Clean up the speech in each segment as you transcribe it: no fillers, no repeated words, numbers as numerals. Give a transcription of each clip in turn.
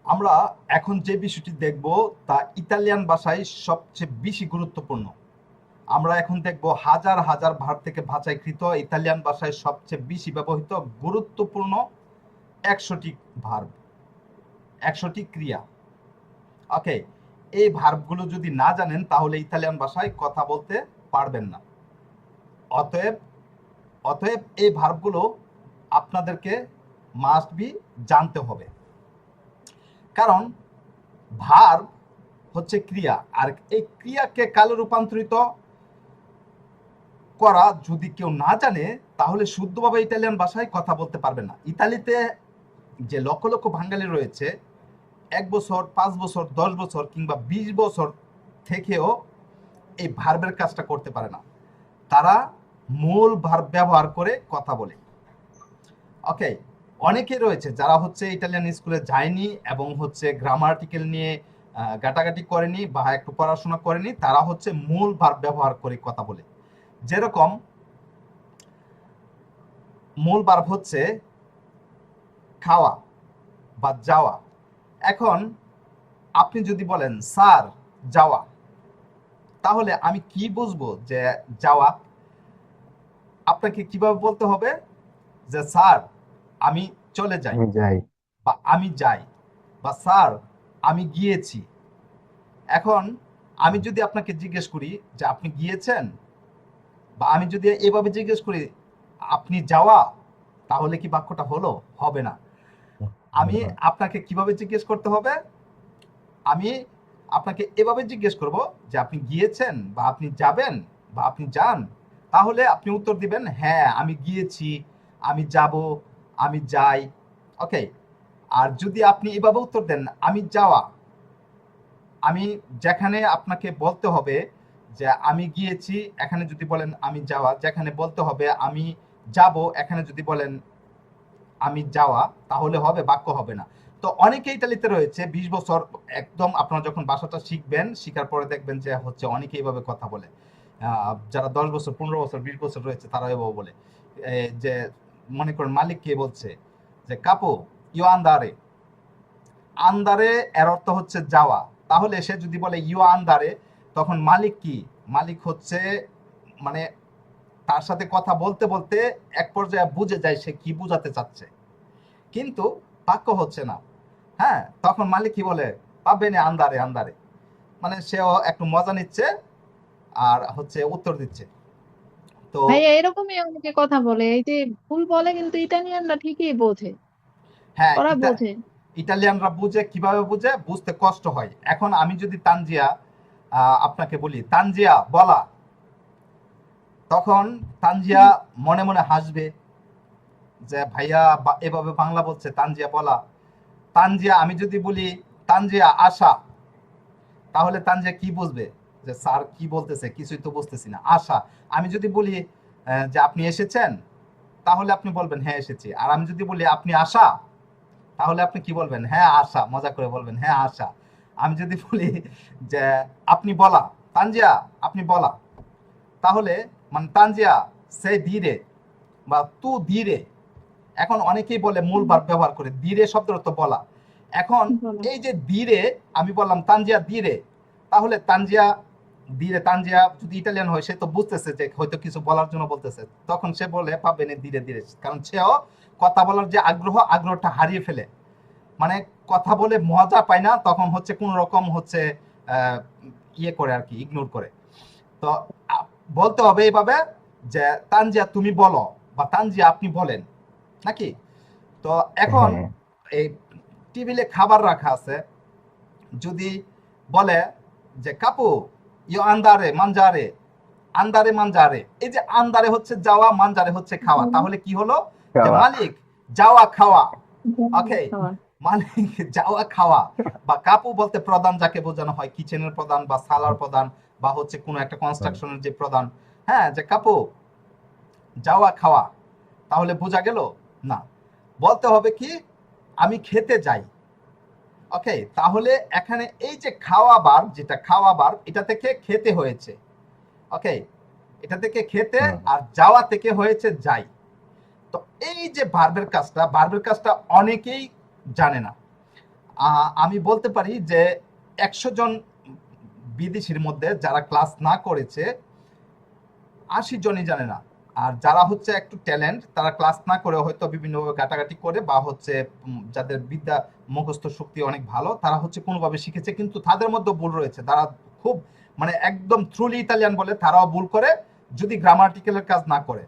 আমরা এখন যে বিষয়টি দেখব তা ইতালিয়ান ভাষায় সবচেয়ে বেশি গুরুত্বপূর্ণ। আমরা এখন দেখব হাজার হাজার ভার্ব থেকে বাছাইকৃত ইতালিয়ান ভাষায় সবচেয়ে বেশি ব্যবহৃত গুরুত্বপূর্ণ 100টি ভার্ব, 100টি ক্রিয়া। ওকে, এই ভার্বগুলো যদি না জানেন তাহলে ইতালিয়ান ভাষায় কথা বলতে পারবেন না। অতএব অতএব এই ভার্বগুলো আপনাদেরকে মাস্ট বি জানতে হবে, কারণ ভার্ব হচ্ছে ক্রিয়া, আর এই ক্রিয়াকে কালে রূপান্তরিত করা যদি কেউ না জানে তাহলে শুদ্ধভাবে ইতালিয়ান ভাষায় কথা বলতে পারবে না। ইতালিতে যে লক্ষ লক্ষ বাঙালি রয়েছে, 1 বছর, 5 বছর, 10 বছর কিংবা 20 বছর থেকেও এই ভার্বের কাজটা করতে পারে না। তারা মূল ভার্ব ব্যবহার করে কথা বলে। ওকে, অনেকে রয়েছে যারা হচ্ছে ইটালিয়ান স্কুলে যায়নি এবং হচ্ছে গ্রামাটিক্যাল নিয়ে গাটাগাটি করেনি বা একটু পড়াশোনা করেনি, তারা হচ্ছে মূল ভার্ব ব্যবহার করে কথা বলে। যেরকম মূল ভার্ব হচ্ছে খাওয়া বা যাওয়া। এখন আপনি যদি বলেন স্যার যাওয়া, তাহলে আমি কি বুঝবো যে যাওয়া? আপনাকে কিভাবে বলতে হবে যে স্যার আমি চলে যাই, আমি যাই। বা আমি যাই, বা স্যার আমি গিয়েছি। এখন আমি যদি আপনাকে জিজ্ঞেস করি যে আপনি গিয়েছেন, বা আমি যদি এভাবে জিজ্ঞেস করি আপনি যাওয়া, তাহলে কি বাক্যটা হলো? হবে না। আমি আপনাকে কিভাবে জিজ্ঞেস করতে হবে? আমি আপনাকে এভাবে জিজ্ঞেস করব যে আপনি গিয়েছেন, বা আপনি যাবেন, বা আপনি যান। তাহলে আপনি উত্তর দিবেন হ্যাঁ আমি গিয়েছি, আমি যাব, আমি যাই। ওকে, আর যদি আপনি এভাবে উত্তর দেন আমি যাওয়া, আমি যেখানে আপনাকে বলতে হবে যে আমি গিয়েছি, এখানে যদি বলেন আমি যাওয়া, যেখানে বলতে হবে আমি যাব, এখানে যদি বলেন আমি যাওয়া, তাহলে হবে, বাক্য হবে না। তো অনেকে ইতালিতে রয়েছে 20 বছর, একদম আপনারা যখন ভাষাটা শিখবেন, শিখার পরে দেখবেন যে হচ্ছে অনেকে এইভাবে কথা বলে। যারা 10 বছর, 15 বছর, 20 বছর রয়েছে তারা এভাবে বলে। যে মনে করেন মালিক কে বলছে যে কাপো ইউ আন্দারে, আন্দারে এর অর্থ হচ্ছে যাওয়া। তাহলে সে যদি বলে ইউ আন্দারে, তখন মালিক কি? মালিক হচ্ছে মানে তার সাথে কথা বলতে বলতে এক পর্যায়ে বুঝে যায় সে কি বুঝাতে চাচ্ছে, কিন্তু বাক্য হচ্ছে না। হ্যাঁ, তখন মালিক কি বলে? পাবেনে আন্দারে আন্দারে, মানে সেও একটু মজা নিচ্ছে আর হচ্ছে উত্তর দিচ্ছে। তো ভাইয়া এরকমই অনেকে কথা বলে, এই যে ভুল বলে কিন্তু ইতালিয়ানরা ঠিকই বোঝে, হ্যাঁ, ওরা বোঝে। ইটালিয়ানরা বুঝে, কিভাবে বুঝে? বুঝতে কষ্ট হয়। এখন আমি যদি তানজিয়া আপনাকে বলি তানজিয়া বলা, তখন তানজিয়া মনে মনে হাসবে যে ভাইয়া এভাবে বাংলা বলছে, তানজিয়া বলা। তানজিয়া, আমি যদি বলি তানজিয়া আসা, তাহলে তানজিয়া কি বুঝবে? যে স্যার কি বলতেছে, কিছুই তো বুঝতেছি না। আশা, আমি যদি বলি যে আপনি এসেছেন, তাহলে আপনি বলবেন হ্যাঁ এসেছি। আর আমি যদি বলি আপনি আসা, তাহলে আপনি কি বলবেন? হ্যাঁ আশা, মজা করে বলবেন হ্যাঁ আশা। আমি যদি বলি যে আপনি বলা, তানজিয়া আপনি বলা, তাহলে মানে তানজিয়া সে ধীরে বা তু ধীরে। এখন অনেকেই বলে মূল হুম, ভার্ব ব্যবহার করে, ধীরে শব্দের অর্থ বলা। এখন বলো। এই যে ধীরে, আমি বললাম তানজিয়া ধীরে, তাহলে তানজিয়া ধীরে, তানজিয়া যদি ইটালিয়ান হয় সে তো বুঝতেছে যে হয়তো কিছু বলার জন্য বলতেছে, তখন সে বলে পাবেন ধীরে ধীরে, কারণ সেও কথা বলার যে আগ্রহটা হারিয়ে ফেলে, মানে কথা বলে মজা পায় না, তখন হচ্ছে কোন রকম হচ্ছে আহ, ইয়ে করে আর কি, ইগনোর করে। তো বলতে হবে এইভাবে যে তানজিয়া তুমি বলো, বা তানজিয়া আপনি বলেন, নাকি? তো এখন হ্যাঁ, এই টেবিলে খাবার রাখা আছে, যদি বলে যে কাপু ইউ আন্দারে মানজারে, আন্দারে মানজারে, এই যে আন্দারে হচ্ছে যাওয়া, মানজারে হচ্ছে খাওয়া, হুম, তাহলে কি হলো? যে খাওয়া। মালিক যাওয়া খাওয়া। ওকে, খাওয়া। মালিক যাওয়া খাওয়া। বা কাপু বলতে প্রধান যাকে বোঝানো হয়, কিচেনের প্রধান বা সালার প্রধান, বা হচ্ছে কোনো একটা কনস্ট্রাকশনের যে প্রধান। হ্যাঁ, যে কাপু যাওয়া খাওয়া, তাহলে বোঝা গেল? না, বলতে হবে কি আমি খেতে যাই। ওকে, তাহলে এখানে এই যে খাওয়া বার, যেটা খাওয়া বার, এটা থেকে খেতে হয়েছে। ওকে, এটা থেকে খেতে, হুম, আর যাওয়া থেকে হয়েছে যাই। তো এই যে ভার্বের কাজটা, ভার্বের কাজটা অনেকেই জানে না। আমি বলতে পারি যে 100 জন বিদেশির মধ্যে যারা ক্লাস না করেছে 80 জনই জানে না। আর যারা হচ্ছে একটু ট্যালেন্ট, তারা ক্লাস না করে হয়তো বিভিন্নভাবে ঘাটাঘাটি করে বা হচ্ছে যাদের বিদ্যা মুখস্থ শক্তি অনেক ভালো, তারা হচ্ছে কোনোভাবে শিখেছে, কিন্তু তাদের মধ্যে ভুল রয়েছে। তারা খুব মানে একদম থ্রুলি ইতালিয়ান বলে, তারাও ভুল করে যদি গ্রামাটিক্যালের কাজ না করে।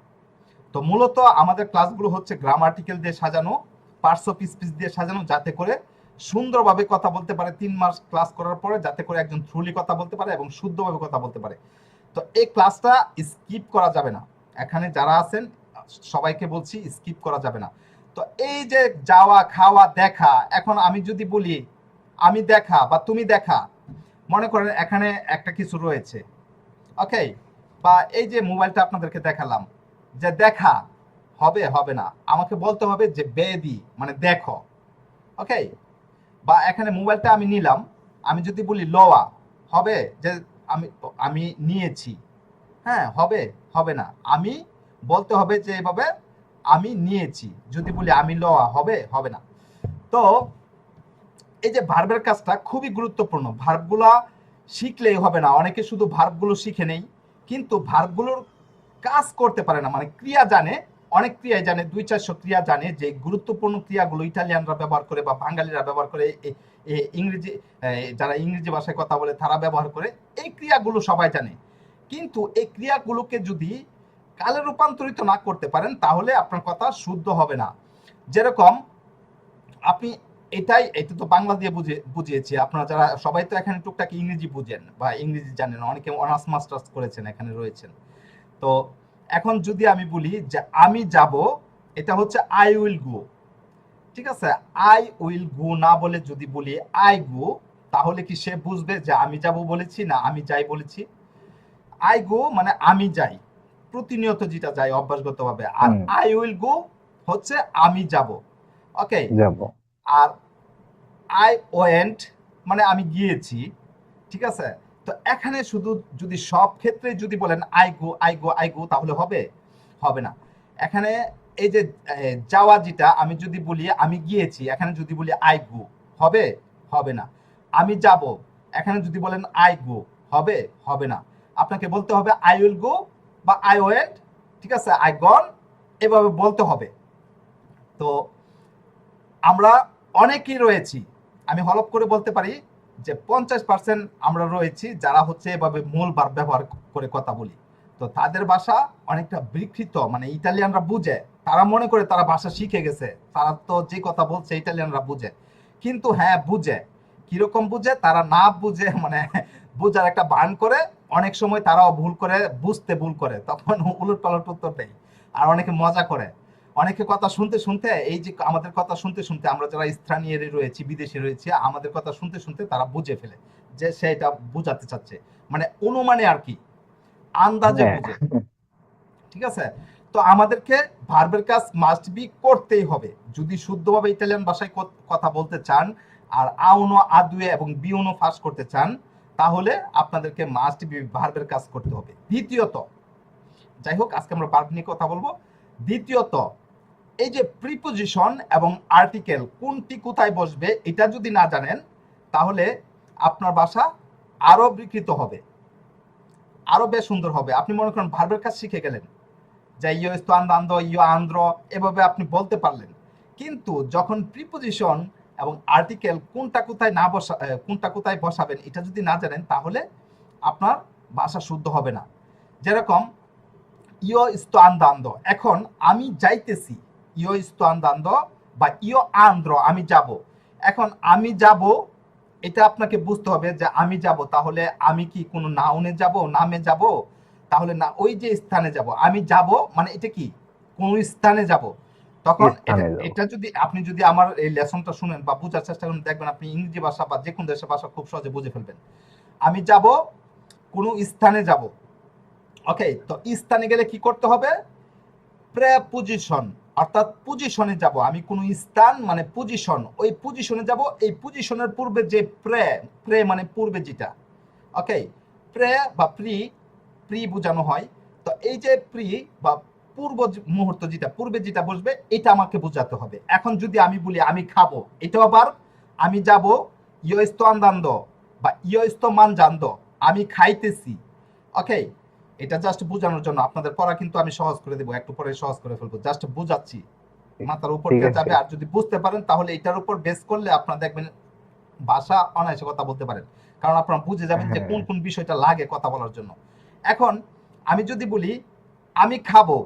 তো মূলত আমাদের ক্লাসগুলো হচ্ছে গ্রামাটিক্যাল দিয়ে সাজানো, পার্টস অফ স্পিচ দিয়ে সাজানো, যাতে করে সুন্দরভাবে কথা বলতে পারে 3 মাস ক্লাস করার পরে, যাতে করে একজন থ্রুলি কথা বলতে পারে এবং শুদ্ধভাবে কথা বলতে পারে। তো এই ক্লাসটা স্কিপ করা যাবে না। এখানে যারা আছেন সবাইকে বলছি স্কিপ করা যাবে না। তো এই যে যাওয়া, খাওয়া, দেখা, এখন আমি যদি বলি আমি দেখা বা তুমি দেখা, মনে করেন এখানে একটা কিছু রয়েছে, ওকে, বা এই যে মোবাইলটা আপনাদেরকে দেখালাম, যে দেখা হবে হবে না, আমাকে বলতে হবে যে বেদি মানে দেখো, ওকে। বা এখানে মোবাইলটা আমি নিলাম, আমি যদি বলি লোয়া, হবে যে আমি আমি নিয়েছি, হ্যাঁ, হবে হবে না, আমি বলতে হবে যে এভাবে আমি নিয়েছি। যদি বলি আমি লোয়া, হবে হবে না। তো এই যে ভার্বের কাজটা খুবই গুরুত্বপূর্ণ। ভার্বগুলা শিখলেই হবে না, অনেকে শুধু ভার্বগুলো শিখে নেই কিন্তু ভার্বগুলোর কাজ করতে পারে না, মানে ক্রিয়া জানে, অনেক ক্রিয়াই জানে, 200-400 ক্রিয়া জানে, যে গুরুত্বপূর্ণ ক্রিয়াগুলো ইটালিয়ানরা ব্যবহার করে বা বাঙালিরা ব্যবহার করে, ইংরেজি যারা ইংরেজি ভাষায় কথা বলে তারা ব্যবহার করে, এই ক্রিয়াগুলো সবাই জানে। কিন্তু এই ক্রিয়াগুলোকে যদি কালে রূপান্তরিত না করতে পারেন তাহলে আপনার কথা শুদ্ধ হবে না। যেরকম আপনি এটা তো বাংলা দিয়ে বুঝিয়েছি, আপনারা যারা সবাই তো এখানে টুকটাক ইংরেজি বুঝেন বা ইংরেজি জানেন, অনেকে অনার্স মাস্টার্স করেছেন এখানে রয়েছেন। তো এখন যদি আমি বলি যে আমি যাব, এটা হচ্ছে আই উইল গো, ঠিক আছে। আই উইল গো না বলে যদি বলি আই গো, তাহলে কি সে বুঝবে যে আমি যাব বলেছি না আমি যাই বলেছি? আই গো মানে আমি যাই, প্রতিনিয়ত যেটা যাই অভ্যাসগতভাবে। আর হুম, আই উইল গো হচ্ছে আমি যাব, ওকে। যাব। আর আই ওয়েন্ট মানে আমি গিয়েছি, ঠিক আছে। তো এখানে শুধু যদি সব ক্ষেত্রে যদি বলেন I go I go I go, তাহলে হবে হবে না। এখানে এই যে যাওয়া, যেটা আমি যদি বলি আমি গিয়েছি, এখানে যদি বলি আই গো, হবে হবে না। আমি যাব, এখানে যদি বলেন আই গো, হবে হবে না। আপনাকে বলতে হবে আই উইল গো বা আই ওয়েন্ট, ঠিক আছে, আই গন, এভাবে বলতে হবে। তো আমরা অনেকেই রয়েছি, আমি হলপ করে বলতে পারি যে 50% আমরা রয়েছি যারা হচ্ছে এভাবে মূল ভার্ব ব্যবহার করে কথা বলি। তো তাদের ভাষা অনেকটা বিকৃত, মানে ইটালিয়ানরা বুঝে, তারা মনে করে তারা ভাষা শিখে গেছে, তারা তো যে কথা বলছে ইটালিয়ানরা বুঝে, কিন্তু হ্যাঁ বুঝে। কিরকম বুঝে? তারা না বুঝে মানে বুঝার একটা ভান করে, অনেক সময় তারাও ভুল করে, বুঝতে ভুল করে, তখন উলট পালট উত্তর দেয়। আর অনেকে মজা করে, অনেকে কথা শুনতে শুনতে, এই যে আমাদের কথা শুনতে শুনতে, আমরা যারা স্থানীয় রয়েছি, বিদেশে রয়েছি, আমাদের কথা শুনতে শুনতে তারা বুঝে ফেলে যে সে এটা বুঝাতে চাচ্ছে, মানে অনুমানে আর কি, আন্দাজে হ্যাঁ, বুঝে, ঠিক আছে। তো আমাদেরকে ভার্বের কাজ মাস্ট বি করতেই হবে যদি শুদ্ধভাবে ইতালিয়ান ভাষায় কথা বলতে চান, আর আউনো আদুয়ে এবং বিউনো ফাঁস করতে চান, তাহলে আপনাদেরকে মাস্ট বি ভার্বের কাজ করতে হবে। দ্বিতীয়ত, যাই হোক, আজকে আমরা ভার্ব নিয়ে কথা বলবো। দ্বিতীয়ত, এই যে প্রিপোজিশন এবং আর্টিকেল কোনটি কোথায় বসবে এটা যদি না জানেন, তাহলে আপনার ভাষা আরো বিকৃত হবে, আরো বেশ সুন্দর হবে। আপনি মনে করেন ভার্বের কাজ শিখে গেলেন, যে ইয়ো sto andando, ইয়ো আন্দ্র, এভাবে আপনি বলতে পারলেন, কিন্তু যখন প্রিপোজিশন এবং আর্টিকেল কোনটা কোথায় না কোনটা কোথায় বসাবেন এটা যদি না জানেন, তাহলে আপনার ভাষা শুদ্ধ হবে না। যেরকম ইয়ো sto andando, এখন আমি যাইতেছি, ইয়ো sto andando বা ইয়ো আন্দ্র আমি যাব। এখন আমি যাব, এটা আপনাকে বুঝতে হবে যে আমি যাব, তাহলে আমি কি কোনো নাউনে যাব, নামে যাব? তাহলে না, ওই যে স্থানে যাব, আমি যাব মানে এটা কি কোন স্থানে যাব। তখন এটা স্থানে যাব। এটা যদি আপনি যদি আমার এই লেসনটা শুনেন বা বোঝার চেষ্টা করেন, দেখবেন আপনি ইংরেজি ভাষা বা যে কোনো দেশের ভাষা খুব সহজে বুঝে ফেলবেন। আমি যাব, কোন স্থানে যাব, ওকে। তো স্থানে গেলে কি করতে হবে? প্রেপোজিশন, অর্থাৎ পজিশনে যাব। আমি কোন স্থান মানে পজিশন, ওই পজিশনে যাব, এই পজিশনের পূর্বে যে প্রে, প্রে মানে পূর্বে যেটা, ওকে। প্রে বা প্রি, প্রি বোঝানো হয়। তো এই যে প্রি বা পূর্ব মুহূর্ত যেটা, পূর্বে যেটা বসবে, এটা আমাকে বোঝাতে হবে। এখন যদি আমি বলি আমি খাবো, এটাও ভার্ব, আমি যাব, ইয়ো estoy andando বা ইয়ো estoy mangiando, আমি খাইতেছি। ওকে, এটা জাস্ট বোঝানোর জন্য। আপনাদের পড়া কিন্তু আমি সহজ করে দেবো, একটু পরে সহজ করে ফেলবো, জাস্ট বুঝাচ্ছি, মাথার উপর ঠিক দিয়ে আছে। যাবে। আর যদি বুঝতে পারেন তাহলে এটার উপর বেস করলে আপনারা দেখবেন ভাষা অনায়াসে কথা বলতে পারেন, কারণ আপনারা বুঝে যাবেন যে কোন হ্যাঁ, কোন বিষয়টা লাগে কথা বলার জন্য। এখন আমি যদি বলি আমি খাবো,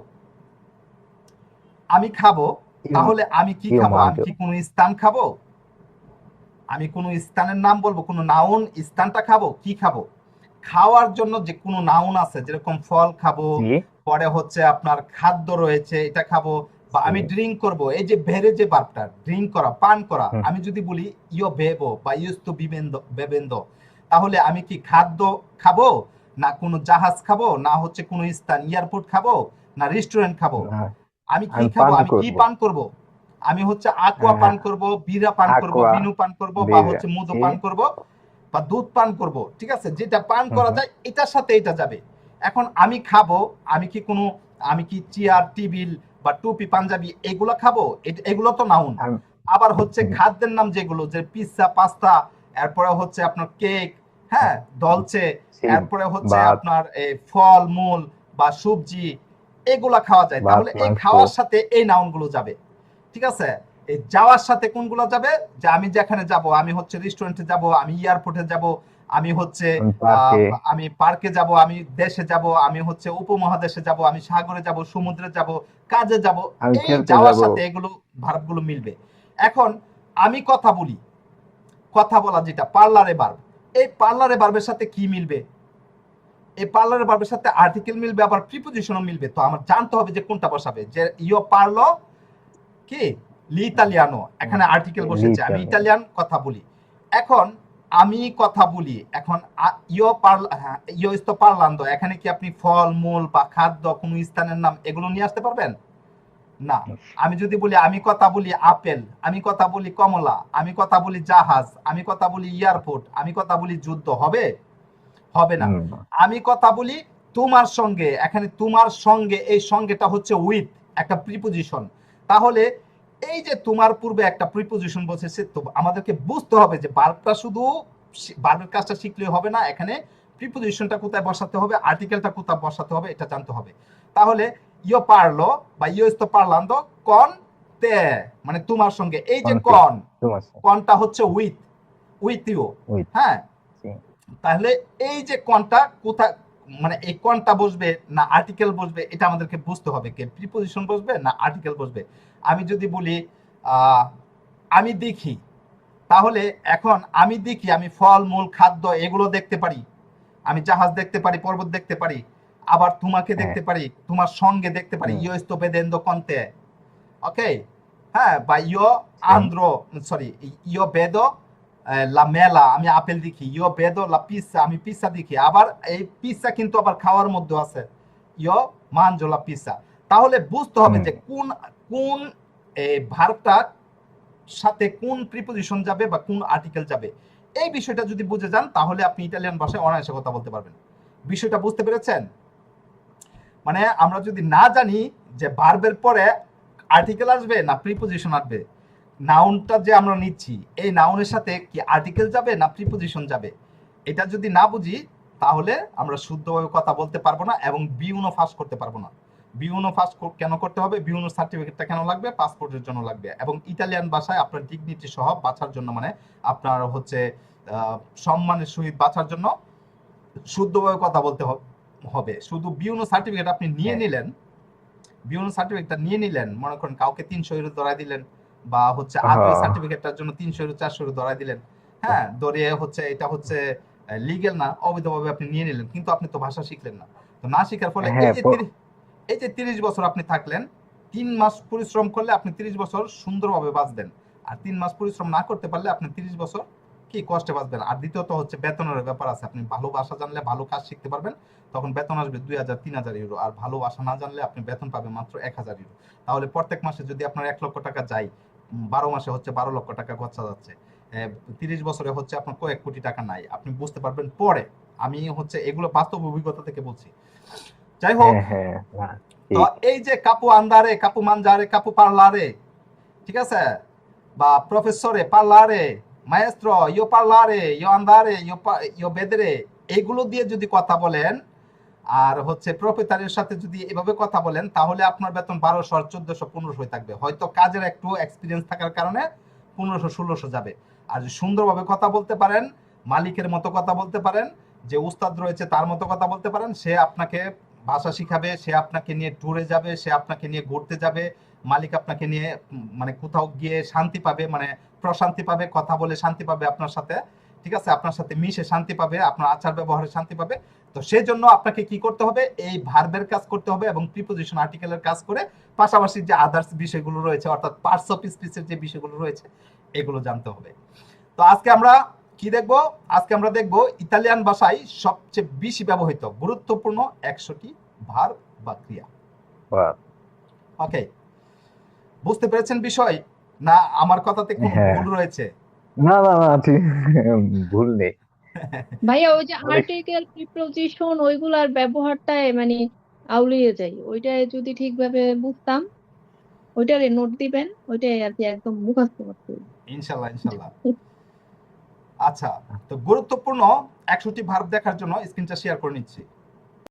আমি খাবো, ইউ তাহলে আমি কি ইউ খাবো? আমি মাঞ্জো। কি কোনো স্থান খাবো? আমি কোনো স্থানের নাম বলবো, কোনো নাউন, স্থানটা খাবো, কি খাবো? খাওয়ার জন্য যে কোনো নাউন আছে, যেরকম ফল খাবো, জি, পরে হচ্ছে আপনার খাদ্য রয়েছে, এটা খাবো, বা জি। আমি ড্রিঙ্ক করব, এই যে ভেরে যে বার্বটা ড্রিঙ্ক করা, পান করা, হুম, আমি যদি বলি ইয়ো বেবো বা ইউস্তো বিবেন্দ বেবেন্দ, তাহলে আমি কি খাদ্য খাবো, না কোনো জাহাজ খাবো, না হচ্ছে কোনো স্থান এয়ারপোর্ট খাবো, না রেস্টুরেন্ট খাবো? না, আমি কি আমি খাবো? পান আমি কি করব। পান করব? আমি হচ্ছে aqua পান হ্যাঁ, করব, বিরা পান করব, aqua, বিনু পান করব, বা birra, হচ্ছে মধু জি। পান করব, বা দুধ পান করব। ঠিক আছে? যেটা পান হুম, করা হুম। যায় এটার সাথে এটা যাবে। এখন আমি খাবো, আমি কি কোনো, আমি কি চেয়ার, টেবিল বা টুপি, পাঞ্জাবি এগুলো খাবো? এগুলো তো নাউন। আম আবার হচ্ছে হুম, খাদ্যের নাম যেগুলো, যে পিজ্জা, পাস্তা, এরপরে হচ্ছে আপনার কেক, হ্যাঁ, ডলচে, জি, এরপরে হচ্ছে ভাত, আপনার এই ফল মূল বা সবজি, এগুলা খাওয়া যায়। ভাত, তাহলে এই মাংস। খাওয়ার সাথে এই নাউনগুলো যাবে। ঠিক আছে? এই যাওয়ার সাথে কোনগুলো যাবে? যে আমি যেখানে যাব, আমি হচ্ছে রেস্টুরেন্টে যাব, আমি এয়ারপোর্টে যাব, আমি হচ্ছে পার্কে, আমি পার্কে যাব, আমি দেশে যাব, আমি হচ্ছে উপমহাদেশে যাব, আমি সাগরে যাব, সমুদ্রে যাব, কাজে যাব। আমি এই খেলতে যাওয়ার যাব। সাথে এগুলো ভার্বগুলো মিলবে। এখন আমি কথা বলি, কথা বলা যেটা পার্লারে ভার্ব, এই পার্লারে ভার্বের সাথে কি মিলবে? এই পার্লারে ভার্বের সাথে আর্টিকেল মিলবে, আবার প্রিপোজিশনও মিলবে। তো আমার জানতে হবে যে কোনটা বসাবে। যে ইয়ো পারলো কি লিতালিয়ানো, হুম, এখানে আর্টিকেল বসেছে, আমি লিটানো। ইটালিয়ান কথা বলি। এখন আমি কথা বলি, এখন ইয়ো ইস্তো পারলান্দো, এখানে কি আপনি ফল মূল বা খাদ্য, কোনো স্থানের নাম এগুলো নিয়ে আসতে পারবেন? না। আমি যদি বলি আমি কথা বলি আপেল, আমি কথা বলি কমলা, আমি কথা বলি জাহাজ, আমি কথা বলি এয়ারপোর্ট, আমি কথা বলি যুদ্ধ, হবে? হবে না। হুম, আমি কথা বলি তোমার সঙ্গে, এখানে তোমার সঙ্গে, এই সঙ্গেটা হচ্ছে উইথ, একটা প্রিপোজিশন। তাহলে এই যে তোমার পূর্বে একটা প্রিপোজিশন বসেছে, তো আমাদেরকে বুঝতে হবে যে ভার্বটা শুধু ভার্বের কাজটা শিখলে হবে না, এখানে প্রিপোজিশনটা কোথায় বসাতে হবে, আর্টিকেলটা কোথায় বসাতে হবে, এটা জানতে হবে। তাহলে ইয়ো পারলো বা ইয়ো esto parlando con te, মানে তোমার সঙ্গে। এই যে কন্টে, কন, তোমার কনটা হচ্ছে উইথ, উইথ ইউ। উইথ, হ্যাঁ, জি। তাহলে এই যে কনটা কোথায়, মানে এই কনটা বসবে না আর্টিকেল বসবে, এটা আমাদেরকে বুঝতে হবে, কে প্রিপোজিশন বসবে না আর্টিকেল বসবে। আমি যদি বলি আহ, আমি দেখি, তাহলে এখন আমি দেখি, আমি ফল মূল খাদ্য এগুলো দেখতে পারি, আমি জাহাজ দেখতে পারি, পর্বত দেখতে পারি, আবার তোমাকে হ্যাঁ, দেখতে পারি, তোমার সঙ্গে দেখতে পারি, হুম, ইয়ো esto vedendo con te, ওকে, হ্যাঁ, বা ইয়ো জি। আন্দ্রো, সরি, ইয়ো বেদো লা মেলা, আমি আপেল দেখি, ইয়ো বেদো লা পিসা, আমি পিসা দেখি। আবার এই পিসা কিন্তু আবার খাওয়ার মধ্যে আছে, ইয়ো মানজো লা পিসা। তাহলে বুঝতে হবে হুম, যে কোন কোন ভার্বটার সাথে কোন প্রিপোজিশন যাবে বা কোন আর্টিকেল যাবে। এই বিষয়টা যদি বুঝে যান তাহলে আপনি ইটালিয়ান ভাষায় অনায়াসে কথা বলতে পারবেন। বিষয়টা বুঝতে পেরেছেন? মানে আমরা যদি না জানি যে ভার্বের পরে আর্টিকেল আসবে না প্রিপোজিশন আসবে, নাউনটা যে আমরা নিচ্ছি এই নাউনের সাথে কি আর্টিকেল যাবে না প্রিপোজিশন যাবে, এটা যদি না বুঝি তাহলে আমরা শুদ্ধভাবে কথা বলতে পারবো না এবং বিউনো ফাঁস করতে পারবো না। বিউনো ফাঁস কেন করতে হবে? বিউনো সার্টিফিকেটটা কেন লাগবে? পাসপোর্টের জন্য লাগবে। এবং ইটালিয়ান ভাষায় আপনার ডিগনিটি সহ বাঁচার জন্য, মানে আপনার হচ্ছে সম্মানের সহিত বাঁচার জন্য শুদ্ধভাবে কথা বলতে হবে। শুধু বিউনো সার্টিফিকেট আপনি নিয়ে হ্যাঁ, নিলেন, বিউনো সার্টিফিকেটটা নিয়ে নিলেন, মনে করেন কাউকে ৩০০ ইউরো ধরাই দিলেন, বা হচ্ছে আগ্রহী হ্যাঁ, সার্টিফিকেটটার জন্য ৩০০ ইউরো ৪০০ ইউরো ধরাই দিলেন, হ্যাঁ, ধরিয়ে হচ্ছে এটা হচ্ছে লিগেল না, অবৈধভাবে আপনি নিয়ে নিলেন, কিন্তু আপনি তো ভাষা শিখলেন না। তো না শিখার ফলে হ্যাঁ, এই যে ৩০ বছর আপনি থাকলেন, ৩ মাস পরিশ্রম করলে আপনি ৩০ বছর সুন্দরভাবে বাঁচবেন। আর ৩ মাস পরিশ্রম না করতে পারলে আপনি ৩০ বছর কি কষ্টে বাঁচবেন। আর দ্বিতীয়ত হচ্ছে বেতনের ব্যাপার আছে, আপনি ভালো ভাষা জানলে ভালো কাজ শিখতে পারবেন, তখন বেতন আসবে ২০০০-৩০০০ ইউরো। আর ভালো ভাষা না জানলে আপনি বেতন পাবেন মাত্র ১০০০ ইউরো। তাহলে প্রত্যেক মাসে যদি আপনার ১ লক্ষ টাকা যায়, ১২ মাসে হচ্ছে ১২ লক্ষ টাকা খরচা যাচ্ছে, ৩০ বছরে হচ্ছে আপনার কয়েক কোটি টাকা নাই, আপনি বুঝতে পারবেন পরে। আমি হচ্ছে এগুলো বাস্তব অভিজ্ঞতা থেকে বলছি। যাই হোক, হ্যাঁ, হ্যাঁ, না, তো ঠিক। এই যে কাপু আন্দারে, কাপু মানজারে, কাপু পার্লারে, ঠিক আছে, বা প্রফেসরে পার্লারে, মায়েস্ট্রো, ইয়ো পার্লারে, ইয়ো আন্দারে, ইয়ো বেদরে, এইগুলো দিয়ে যদি কথা বলেন আর হচ্ছে প্রফেসরের সাথে যদি এভাবে কথা বলেন, তাহলে আপনার বেতন 1200 আর 1400 1500 হয়ে থাকবে। হয়তো কাজের একটু এক্সপিরিয়েন্স থাকার কারণে 1500 1600 যাবে। আর যদি সুন্দরভাবে কথা বলতে পারেন, মালিকের মতো কথা বলতে পারেন, যে উস্তাদ রয়েছে তার মতো কথা বলতে পারেন, সে আপনাকে ভাষা শিখাবে, সে আপনাকে নিয়ে ট্যুরে যাবে, সে আপনাকে নিয়ে ঘুরতে যাবে, মালিক আপনাকে নিয়ে মানে কোথাও গিয়ে শান্তি পাবে, মানে প্রশান্তি পাবে, কথা বলে শান্তি পাবে আপনার সাথে, ঠিক আছে, আপনার সাথে মিশে শান্তি পাবে, আপনার আচার ব্যবহারে শান্তি পাবে। তো সেই জন্য আপনাকে কি করতে হবে, এই ভার্বের কাজ করতে হবে এবং প্রিপোজিশন আর্টিকেলের কাজ করে পাশাপাশি যে আদার্স বিষয়গুলো রয়েছে, অর্থাৎ পার্টস অফ স্পিচের যে বিষয়গুলো রয়েছে এগুলো জানতে হবে। তো আজকে আমরা কি দেখব? আজকে আমরা দেখব ইতালিয়ান ভাষায় সবচেয়ে বেশি ব্যবহৃত গুরুত্বপূর্ণ 100টি ভার্ব বা ক্রিয়া। বাহ, ওকে, বুঝতে পেরেছেন বিষয়, না আমার কথাতে কোনো হ্যাঁ, ভুল রয়েছে? না না না, ঠিক, ভুল নেই। ভাইয়া ওই যে অনেক। আর্টিকেল প্রিপোজিশন ওইগুলার ব্যবহারটাই মানে আউলিয়ে যায়, ওইটাই যদি ঠিকভাবে বুঝতাম, ওইটারে নোট দিবেন, ওইটাই আর কি একদম মুখস্থ করতে হবে। ইনশাল্লাহ ইনশাল্লাহ। আচ্ছা, তো গুরুত্বপূর্ণ 100টি ভার্ব দেখার জন্য স্ক্রিনটা শেয়ার করে নিচ্ছি।